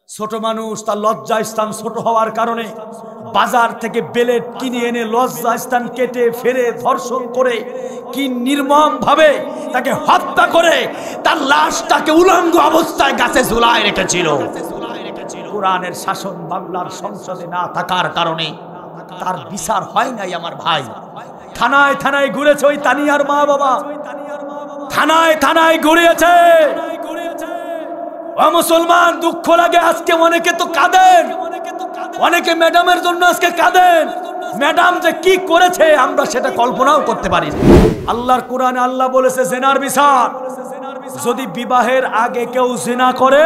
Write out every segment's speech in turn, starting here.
ছোট মানুষ তার লজ্জা স্থান ছোট হওয়ার কারণে বাজার থেকে বেলেট কিনে এনে লজ্জা স্থান কেটে ফেরে ধর্ষণ করে কি নির্মম ভাবে তাকে হত্যা করে তার লাশটাকে উলঙ্গ অবস্থায় গাছে ঝুলায় রেখেছিল। কোরআনের শাসন বাংলার সংসদে না থাকার কারণে তার বিচার হয় নাই। আমার ভাই থানায় থানায় ঘুরেছে ওই তানিয়ার মা বাবা, থানায় থানায় ঘুরিয়েছে। ও মুসলমান, দুঃখ লাগে আজকে অনেকে তো কাঁদেন, অনেকে ম্যাডামের জন্য আজকে কাঁদেন। ম্যাডাম যে কি করেছে আমরা সেটা কল্পনাও করতে পারি না। আল্লাহর কোরআনে আল্লাহ বলেছে জিনার বিচার, যদি বিবাহের আগে কেউ জিনা করে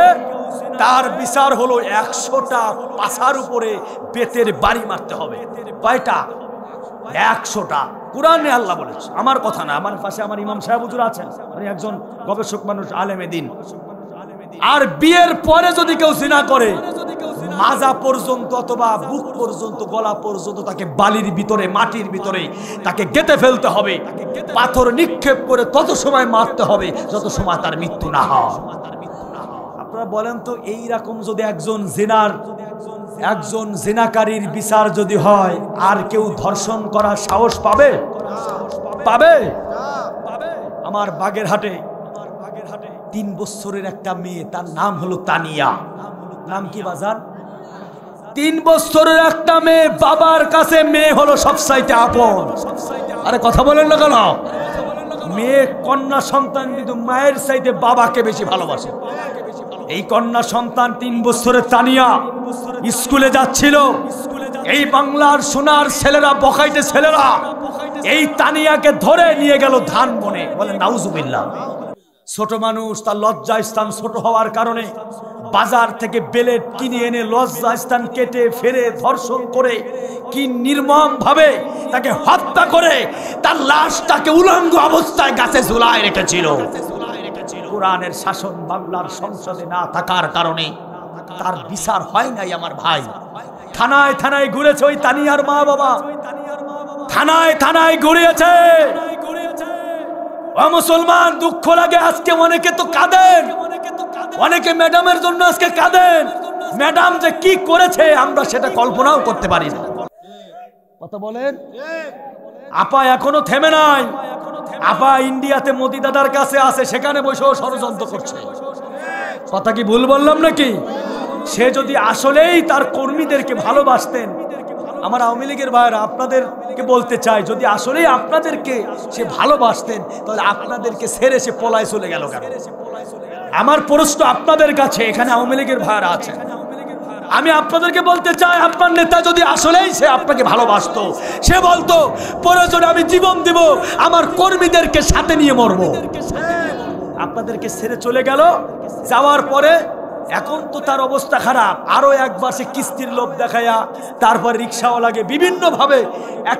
তার বিচার হলো 100টা পাছার উপরে বেতের বাড়ি মারতে হবে। কয়টা? 100টা। কোরআনে আল্লাহ বলেছে, আমার কথা না। আমার পাশে আমার ইমাম সাহেব হুজুর আছেন, উনি একজন গবেষক মানুষ, আলেমে দ্বীন। আর বিয়ের পরে যদি কেউ জিনা করে মাজা পর্যন্ত অথবা বুক পর্যন্ত গলা পর্যন্ত তাকে বালির ভিতরে মাটির ভিতরে তাকে গেঁথে ফেলতে হবে, পাথর নিক্ষেপ করে তত সময় মারতে হবে যত সময় তার মৃত্যু না হয়। আপনারা বলেন তো, এই রকম যদি একজন জিনাকারীর বিচার যদি হয়, আর কেউ ধর্ষণ করার সাহস পাবে? পাবে? আমার বাগেরহাটে 3 বছরের একটা মেয়ে, তার নাম হলো তানিয়া। নাম কি বাজার? 3 বছরের একটা মেয়ে, বাবার কাছে মেয়ে হলো সবচাইতে আপন। আরে কথা বলেন না কেন? মেয়ে কন্যা সন্তান কিন্তু মায়ের চাইতে বাবাকে বেশি ভালোবাসে। এই কন্যা সন্তান 3 বছরের তানিয়া স্কুলে যাচ্ছিল। এই বাংলার সোনার ছেলেরা, বখাইতে ছেলেরা এই তানিয়াকে ধরে নিয়ে গেল ধান বনে। বলে নাউজুবিল্লাহ। ছোট মানুষ তার লজ্জা স্থান ছোট হওয়ার কারণে বাজার থেকে বেলেট কিনে এনে লজ্জা স্থান কেটে ফেরে ধর্ষণ করে কি নির্মম ভাবে তাকে হত্যা করে তার লাশটাকে উলঙ্গ অবস্থায় গাছে ঝুলায় রেখেছিল। কোরআনের শাসন বাংলার সংসদে না থাকার কারণে তার বিচার হয় নাই। আমার ভাই থানায় থানায় ঘুরেছে ওই তানিয়ার মা বাবা, থানায় থানায় ঘুরিয়েছে। ও মুসলমান, দুঃখ লাগে আজকে অনেকে তো কাঁদেন, অনেকে ম্যাডামের জন্য আজকে কাঁদেন। ম্যাডাম যে কি করেছে আমরা সেটা কল্পনাও করতে পারি না। কথা বলেন। আপা এখনো থেমে নাই। আপা ইন্ডিয়াতে মোদি দাদার কাছে আছে, সেখানে বসেও ষড়যন্ত্র করছে। কথা কি ভুল বললাম নাকি? সে যদি আসলেই তার কর্মীদেরকে ভালোবাসতেন, আমার আওয়ামী লীগের ভাইরা আপনাদেরকে বলতে চাই, যদি আসলেই আপনাদেরকে সে ভালোবাসতেন তাহলে আপনাদেরকে ছেড়ে সে পলায় চলে গেল কেন? আমার প্রশ্ন আপনাদের কাছে, এখানে আওয়ামী লীগের ভাইরা আছেন, আমি আপনাদেরকে বলতে চাই, আপনার নেতা যদি আসলেই সে আপনাকে ভালোবাসতো, সে বলতো প্রয়োজনে আমি জীবন দেব, আমার কর্মীদেরকে সাথে নিয়ে মরবো। আপনাদেরকে ছেড়ে চলে গেল। যাওয়ার পরে এখন তো তার অবস্থা খারাপ। আরো একবার সে কিস্তির লোভ দেখায়া, তারপর রিক্সাওয়ালাকে বিভিন্ন ভাবে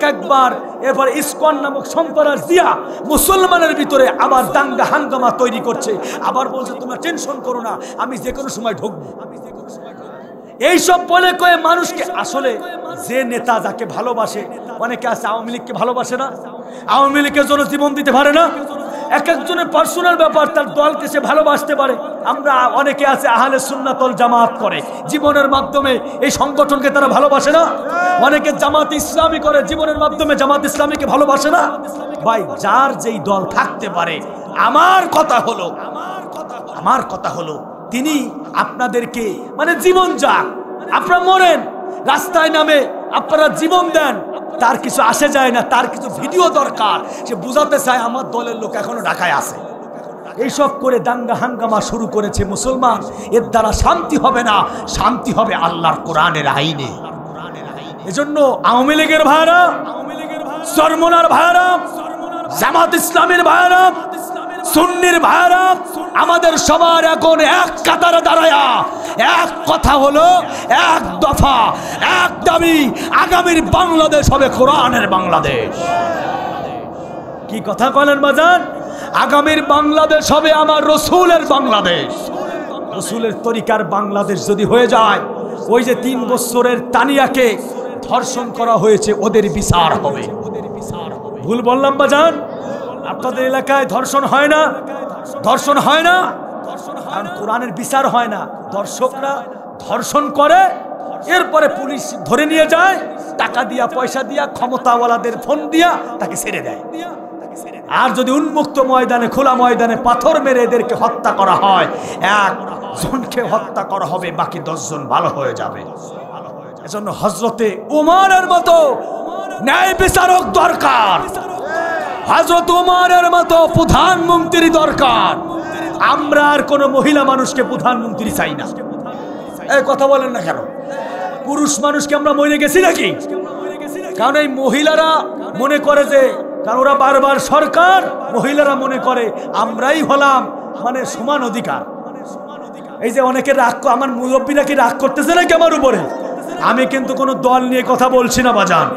একবার এরপর ইসকন নামক সম্প্রদায় দিয়া মুসলমানের ভিতরে আবার দাঙ্গা হাঙ্গামা তৈরি করছে। আবার বলছে তোমরা টেনশন করো না, আমি যে কোনো সময় ঢুকবো। এইসব বলে কয়ে মানুষকে, আসলে যে নেতা যাকে ভালোবাসে, অনেকে আছে আওয়ামী লীগকে ভালোবাসে না, আওয়ামী লীগের জন্য জীবন দিতে পারে না। এক একজনের পার্সোনাল ব্যাপার, তার দলকে সে ভালোবাসতে পারে। আমরা অনেকে আছে আহলে সুন্নাত ওয়াল জামাত করে, জীবনের মাধ্যমে এই সংগঠনকে তারা ভালোবাসে না। অনেকে জামাত ইসলামী করে, জীবনের মাধ্যমে জামাত ইসলামীকে ভালোবাসে না। ভাই যার যেই দল থাকতে পারে, আমার কথা হলো তিনি আপনাদেরকে জীবন যাক, আপনারা মরেন, রাস্তায় নামে আপনারা জীবন দেন, তার কিছু আসে যায় না। তার কিছু ভিডিও দরকার, সে বুঝাতে চায় আমার দলের লোক এখনো ঢাকায় আছে। এইসব করে দাঙ্গা হাঙ্গামা শুরু করেছে মুসলমান। এর দ্বারা শান্তি হবে না, শান্তি হবে আল্লাহর কোরআনের আইনে। এজন্য আওয়ামী লীগের ভাইরা, চরমনার ভাইরা, জামাত ইসলামের ভাইরা, সুন্নির ভাইরা, আমাদের সবার এখন এক কাতারে দাঁড়ায়া এক কথা হলো, এক দফা, এক দাবি, আগামীর বাংলাদেশ হবে কোরআনের বাংলাদেশ। কি কথা বলেন বাজান? আগামীর বাংলাদেশ হবে আমার রসুলের বাংলাদেশ। রসুলের তরিকার বাংলাদেশ যদি হয়ে যায়, ওই যে 3 বছরের তানিয়াকে ধর্ষণ করা হয়েছে, ওদের বিচার হবে। ভুল বললাম বাজান? আপনাদের এলাকায় ধর্ষণ হয় না? ধর্ষণ হয় না, কারণ কোরআনের বিচার হয় না। দর্শকরা ধর্ষণ করে, এরপরে পুলিশ ধরে নিয়ে যায়, টাকা দিয়া পয়সা দিয়া ক্ষমতাওয়ালাদের ফোন দিয়া তাকে ছেড়ে দেয়। আর যদি উন্মুক্ত ময়দানে, খোলা ময়দানে পাথর মেরে এদেরকে হত্যা করা হয়, একজনকে হত্যা করা হবে, বাকি 10 জন ভালো হয়ে যাবে। এজন্য হযরতে উমরের মতো ন্যায় বিচারক দরকার, হযরত উমরের মতো প্রধানমন্ত্রী দরকার। আমরা আর কোন মহিলা মানুষকে প্রধানমন্ত্রী চাই না। এই কথা বলেন না কেন? পুরুষ মানুষকে আমরা মরে গেছি নাকি? কারণ এই মহিলারা মনে করে যে, কারণ ওরা বারবার সরকার, মহিলারা মনে করে আমরাই হলাম মানে সমান অধিকার। এই যে অনেকে রাগ, আমার মুরব্বীরা কি রাগ করতেছে নাকি আমার উপরে? আমি কিন্তু কোনো দল নিয়ে কথা বলছি না বাজান,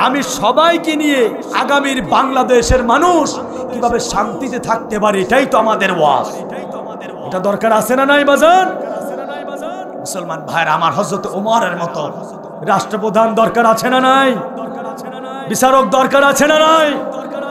আমি সবাইকে নিয়ে আগামীর বাংলাদেশের মানুষ কিভাবে শান্তিতে থাকতে পারে, এটাই তো আমাদের ওয়াজ। এটা দরকার আছে না নাই বাজান? মুসলমান ভাইরা আমার, হযরত ওমরের মতো রাষ্ট্রপ্রধান দরকার আছে না নাই? বিচারক দরকার আছে না নাই?